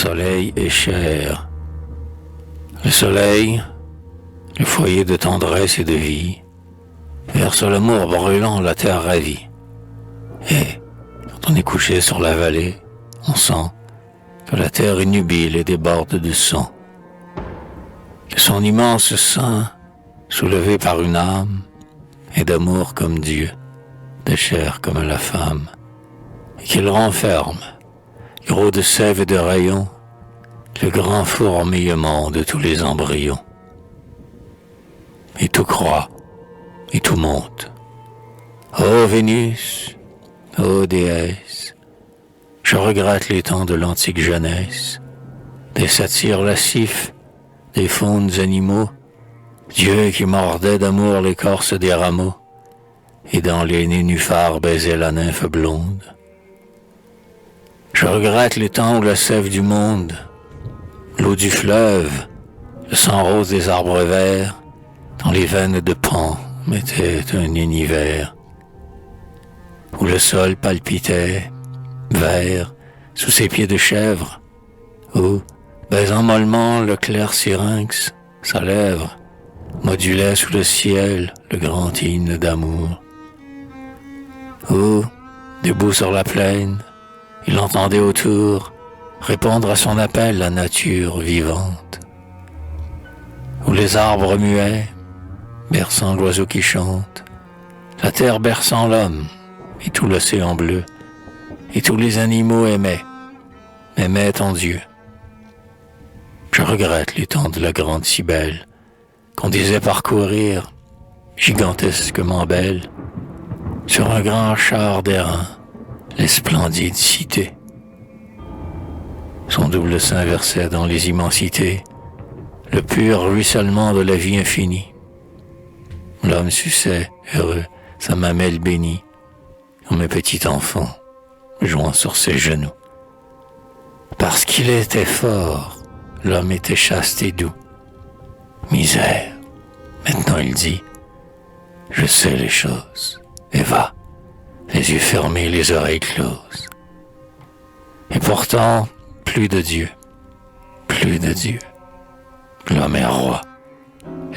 soleil est cher. Le soleil, le foyer de tendresse et de vie, verse l'amour brûlant la terre ravie. Et, quand on est couché sur la vallée, on sent que la terre est nubile et déborde de sang. Que son immense sein, soulevé par une âme, est d'amour comme Dieu, de chair comme la femme, et qu'il renferme, gros de sève et de rayons, le grand fourmillement de tous les embryons. Et tout croît, et tout monte. Ô Vénus, ô déesse, je regrette les temps de l'antique jeunesse, des satyres lascifs, des faunes animaux, Dieu qui mordait d'amour l'écorce des rameaux, et dans les nénuphars baisait la nymphe blonde. Je regrette les temps où la sève du monde, l'eau du fleuve, le sang rose des arbres verts, dans les veines de Pan mettait un univers, où le sol palpitait, vert, sous ses pieds de chèvre, où, baisant mollement le clair syrinx, sa lèvre, modulait sous le ciel le grand hymne d'amour. Où, debout sur la plaine, il entendait autour répondre à son appel la nature vivante. Où les arbres muaient, berçant l'oiseau qui chante, la terre berçant l'homme, et tout l'océan bleu, et tous les animaux aimaient en Dieu. Je regrette les temps de la grande Cybèle, qu'on disait parcourir, gigantesquement belle, sur un grand char d'airain, les splendides cités. Son double sein versait dans les immensités le pur ruissellement de la vie infinie. L'homme suçait, heureux, sa mamelle bénie, comme un petit enfant, jouant sur ses genoux. Parce qu'il était fort, l'homme était chaste et doux. Misère, maintenant il dit, je sais les choses, et va, les yeux fermés, les oreilles closes. Et pourtant, plus de Dieu, plus de Dieu. L'homme est roi,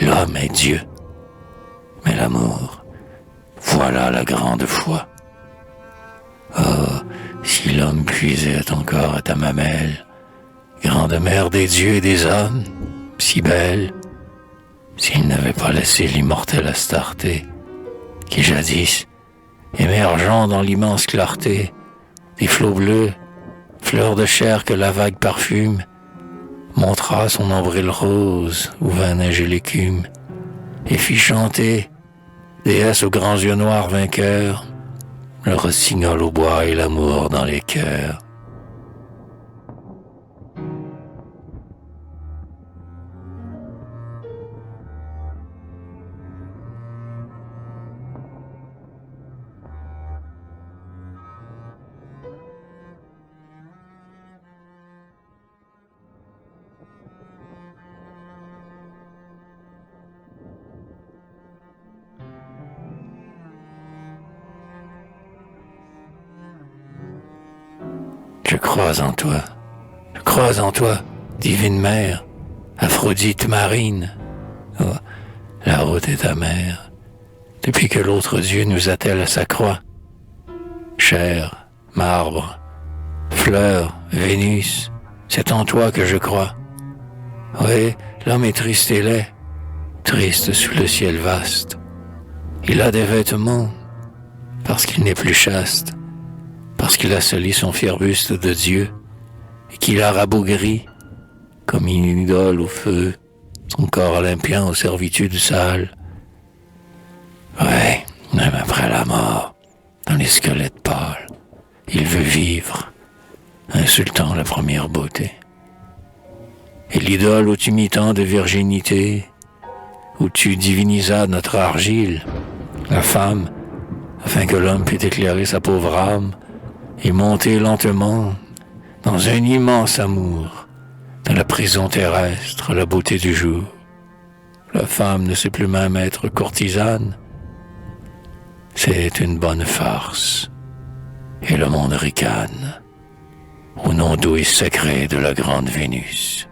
l'homme est Dieu. Mais l'amour, voilà la grande foi. Oh, si l'homme puisait encore à ta mamelle, grande mère des dieux et des hommes, si belle, s'il n'avait pas laissé l'immortelle Astarté, qui jadis, émergeant dans l'immense clarté, des flots bleus, fleurs de chair que la vague parfume, montra son nombril rose où vint neiger l'écume, et fit chanter, déesse aux grands yeux noirs vainqueurs, le rossignol au bois et l'amour dans les cœurs. Je crois en toi, divine mère, Aphrodite marine. Oh, la route est amère, depuis que l'autre Dieu nous attelle à sa croix. Chair, marbre, fleur, Vénus, c'est en toi que je crois. Oui, l'homme est triste et laid, triste sous le ciel vaste. Il a des vêtements, parce qu'il n'est plus chaste, parce qu'il a sali son fier buste de Dieu, et qu'il a rabougri, comme une idole au feu, son corps olympien aux servitudes sales. Ouais, même après la mort, dans les squelettes pâles, il veut vivre, insultant la première beauté. Et l'idole où tu mis tant de virginité, où tu divinisas notre argile, la femme, afin que l'homme pût éclairer sa pauvre âme, et monter lentement dans un immense amour, dans la prison terrestre, la beauté du jour. La femme ne sait plus même être courtisane. C'est une bonne farce, et le monde ricane. au nom doux et secret de la grande Vénus.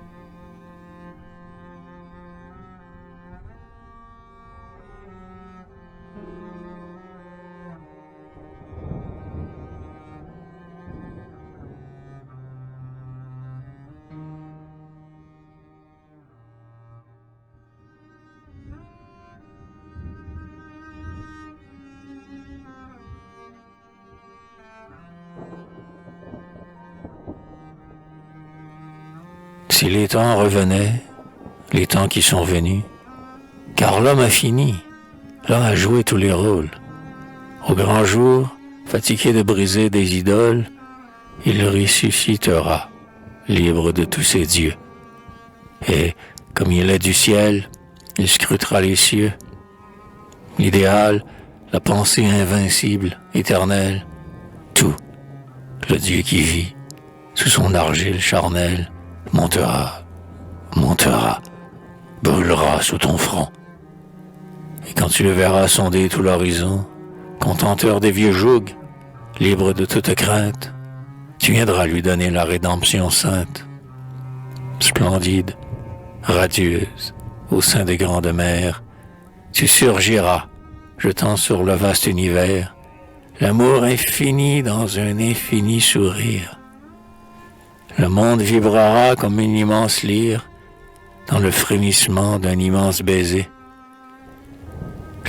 Si les temps revenaient, les temps qui sont venus, car l'homme a fini, l'homme a joué tous les rôles. Au grand jour, fatigué de briser des idoles, il ressuscitera, libre de tous ses dieux. Et, comme il est du ciel, il scrutera les cieux. L'idéal, la pensée invincible, éternelle, tout, le Dieu qui vit, sous son argile charnelle, montera, montera, brûlera sous ton front. Et quand tu le verras sonder tout l'horizon, contenteur des vieux jougs, libre de toute crainte, tu viendras lui donner la rédemption sainte. Splendide, radieuse, au sein des grandes mers, tu surgiras, jetant sur le vaste univers l'amour infini dans un infini sourire. Le monde vibrera comme une immense lyre dans le frémissement d'un immense baiser.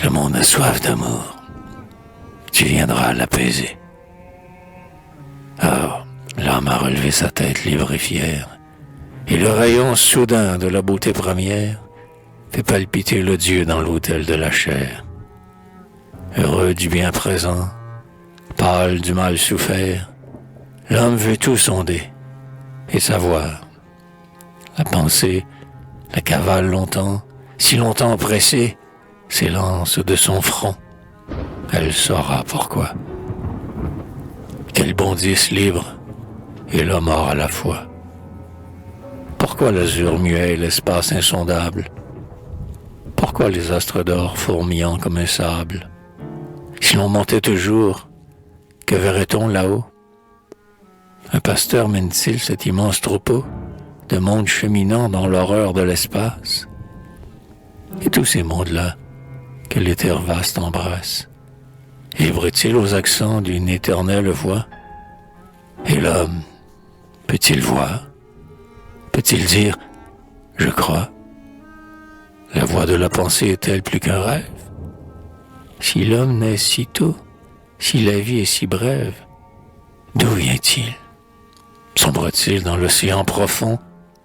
Le monde a soif d'amour. Tu viendras l'apaiser. Or, l'âme a relevé sa tête libre et fière, et le rayon soudain de la beauté première fait palpiter le Dieu dans l'autel de la chair. Heureux du bien présent, pâle du mal souffert, l'homme veut tout sonder et savoir. La pensée la cavale longtemps, si longtemps oppressée, s'élance de son front. Elle saura pourquoi. Qu'elle bondisse libre et la mort à la fois. Pourquoi l'azur muet et l'espace insondable? Pourquoi les astres d'or fourmillant comme un sable? Si l'on montait toujours, que verrait-on là-haut? Un pasteur mène-t-il cet immense troupeau de mondes cheminant dans l'horreur de l'espace? Et tous ces mondes-là que l'éther vaste embrasse, vibre-t-il aux accents d'une éternelle voix? Et l'homme, peut-il voir? Peut-il dire « Je crois » ? La voix de la pensée est-elle plus qu'un rêve? Si l'homme naît si tôt, si la vie est si brève, d'où vient-il? Sombre-t-il dans l'océan profond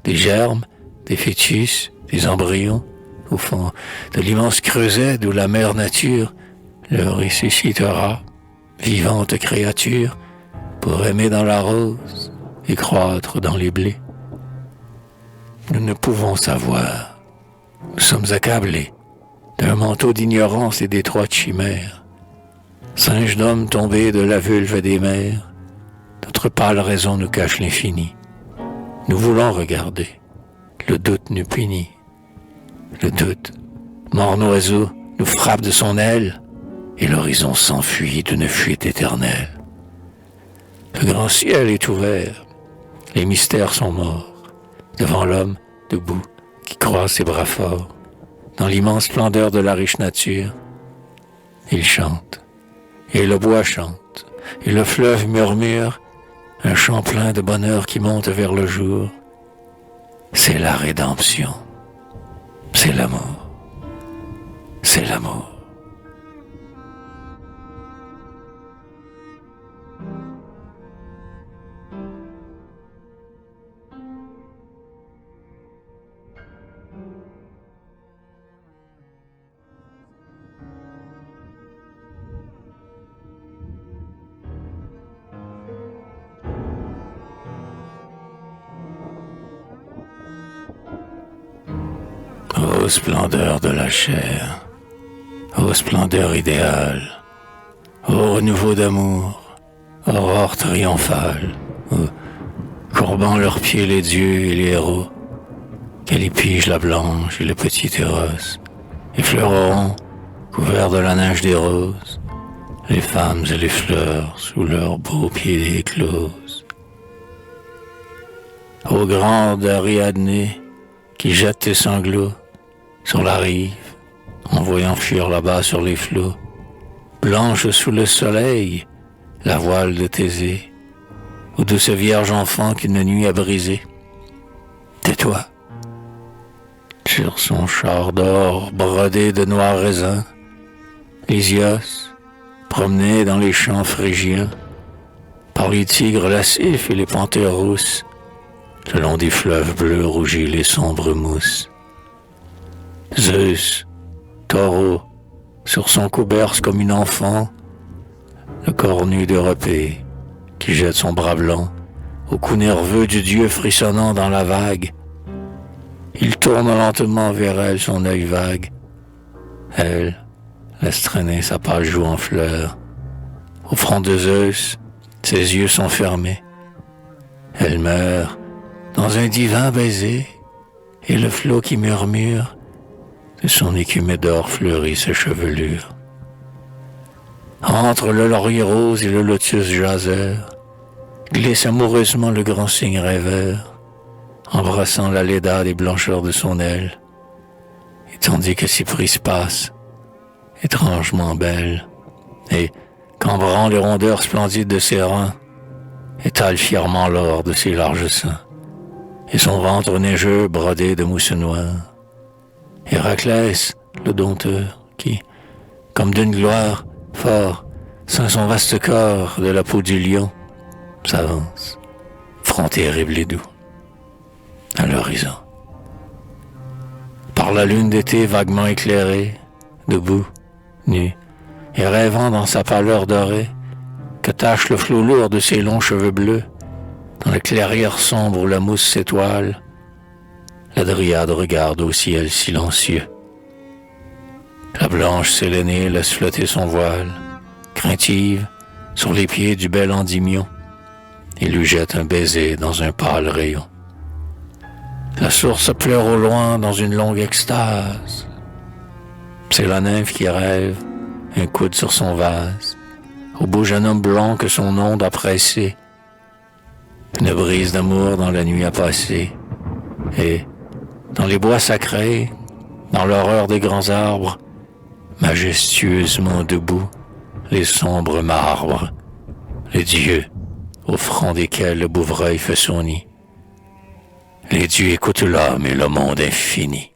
des germes, des fœtus, des embryons, au fond de l'immense creuset d'où la mère nature le ressuscitera, vivante créature, pour aimer dans la rose et croître dans les blés? Nous ne pouvons savoir. Nous sommes accablés d'un manteau d'ignorance et d'étroites chimères. Singes d'hommes tombés de la vulve des mers, notre pâle raison nous cache l'infini. Nous voulons regarder, le doute nous punit. Le doute, mort-oiseau, nous frappe de son aile, et l'horizon s'enfuit d'une fuite éternelle. Le grand ciel est ouvert, les mystères sont morts, devant l'homme, debout, qui croise ses bras forts, dans l'immense splendeur de la riche nature. Il chante, et le bois chante, et le fleuve murmure, un chant plein de bonheur qui monte vers le jour. C'est la rédemption, c'est l'amour, c'est l'amour. Ô splendeur de la chair, ô splendeur idéale, ô renouveau d'amour, aurore triomphale, courbant leurs pieds les dieux et les héros, Callipyge la blanche et le petit Eros, et fleureront, couverts de la neige des roses, les femmes et les fleurs sous leurs beaux pieds écloses. ô grande Ariadné, qui jette tes sanglots sur la rive, en voyant fuir là-bas sur les flots, blanche sous le soleil, la voile de Thésée, ou de ce vierge enfant qu'une nuit a brisé. Tais-toi. Sur son char d'or brodé de noirs raisins, Lysias, promené dans les champs phrygiens, par les tigres lascifs et les panthères rousses, le long des fleuves bleus rougis les sombres mousses. Zeus, taureau, sur son cou berce comme une enfant, le corps nu d'Europée, qui jette son bras blanc au cou nerveux du dieu frissonnant dans la vague. Il tourne lentement vers elle son œil vague. Elle laisse traîner sa pâle joue en fleurs. Au front de Zeus, ses yeux sont fermés. Elle meurt dans un divin baiser, et le flot qui murmure de son écume d'or fleurit sa chevelure. Entre le laurier rose et le lotus jaseur, glisse amoureusement le grand cygne rêveur, embrassant la laidade et blancheur de son aile, et tandis que Cypris passe, étrangement belle, et, cambrant les rondeurs splendides de ses reins, étale fièrement l'or de ses larges seins, et son ventre neigeux brodé de mousse noire. Héraclès, le dompteur, qui, comme d'une gloire, fort, ceint son vaste corps de la peau du lion, s'avance, front terrible et doux, à l'horizon. Par la lune d'été vaguement éclairée, debout, nu, et rêvant dans sa pâleur dorée, que tache le flot lourd de ses longs cheveux bleus, dans la clairière sombre où la mousse s'étoile, la dryade regarde au ciel silencieux. La blanche Sélénée laisse flotter son voile, craintive, sur les pieds du bel Endymion, et lui jette un baiser dans un pâle rayon. La source pleure au loin dans une longue extase. C'est la nymphe qui rêve, un coude sur son vase, au beau jeune homme blond que son onde a pressé. Une brise d'amour dans la nuit a passé, et, dans les bois sacrés, dans l'horreur des grands arbres, majestueusement debout, les sombres marbres, les dieux, au front desquels le bouvreuil fait son nid. Les dieux écoutent l'homme et le monde infini.